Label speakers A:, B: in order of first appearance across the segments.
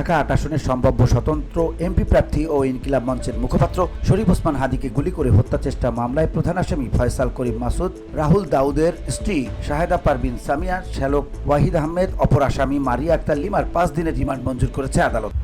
A: ঢাকা ৮ আসনের সম্ভাব্য স্বতন্ত্র এমপি প্রার্থী ও ইনকিলাব মঞ্চের মুখপাত্র শরীফ ওসমান হাদীকে গুলি করে হত্যা চেষ্টা মামলায় প্রধান আসামি ফয়সাল করিম মাসুদ, রাহুল দাউদের স্ত্রী শাহেদা পারভিন সামিয়া, শ্যালক ওয়াহিদ আহমেদ, অপর আসামি মারিয়া আক্তার লিমার 5 দিনের রিমান্ড মঞ্জুর করেছে আদালত।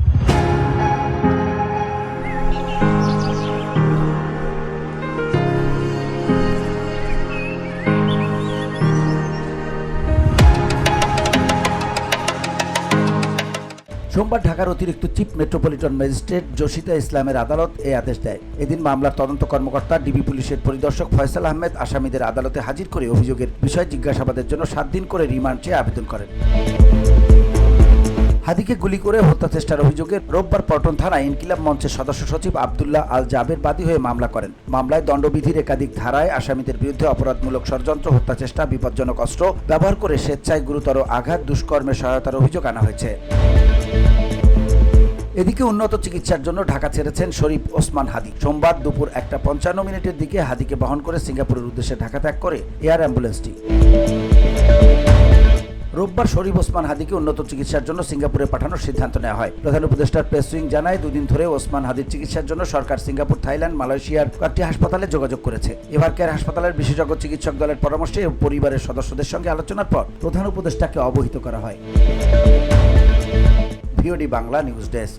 A: সোমবার ঢাকার অতিরিক্ত চিফ মেট্রোপলিটন ম্যাজিস্ট্রেট জসিতা ইসলামের আদালত এই আদেশ দেয়। এদিন মামলার তদন্ত কর্মকর্তা ডিবি পুলিশের পরিদর্শক ফয়সাল আহমেদ আসামিদের আদালতে হাজির করে অভিযোগের বিষয় জিজ্ঞাসাবাদের জন্য 7 দিন করে রিমান্ড চেয়ে আবেদন করেন। হাদীকে গুলি করে হত্যা চেষ্টার অভিযোগে রোববার পল্টন থানায় ইনকিলাব মঞ্চের সদস্য সচিব আব্দুল্লাহ আল জাবের বাদী হয়ে মামলা করেন। মামলায় দণ্ডবিধির একাধিক ধারায় আসামিদের বিরুদ্ধে অপরাধমূলক ষড়যন্ত্র, হত্যা চেষ্টা, বিপজ্জনক অস্ত্র ব্যবহার করে স্বেচ্ছায় গুরুতর আঘাত, দুষ্কর্মের সহায়তার অভিযোগ আনা হয়েছে। এদিকে উন্নত চিকিৎসার জন্য ঢাকা ছেড়েছেন শরীফ ওসমান হাদী। সোমবার দুপুর 1:55 দিকে হাদীকে বহন করে সিঙ্গাপুরের উদ্দেশ্যে ঢাকা ত্যাগ করে এয়ার অ্যাম্বুলেন্সটি। রোববার শরীফ ওসমান হাদীকে উন্নত চিকিৎসার জন্য সিঙ্গাপুরে পাঠানোর সিদ্ধান্ত নেওয়া হয়। প্রধান উপদেষ্টার প্রেস উইং জানায়, 2 দিন ধরে ওসমান হাদীর চিকিৎসার জন্য সরকার সিঙ্গাপুর, থাইল্যান্ড, মালয়েশিয়ার কয়েকটি হাসপাতালে যোগাযোগ করেছে। এভারকেয়ার হাসপাতালের বিশেষজ্ঞ চিকিৎসক দলের পরামর্শে ও পরিবারের সদস্যদের সঙ্গে আলোচনার পর প্রধান উপদেষ্টাকে অবহিত করা হয়। VOD Bangla news desk.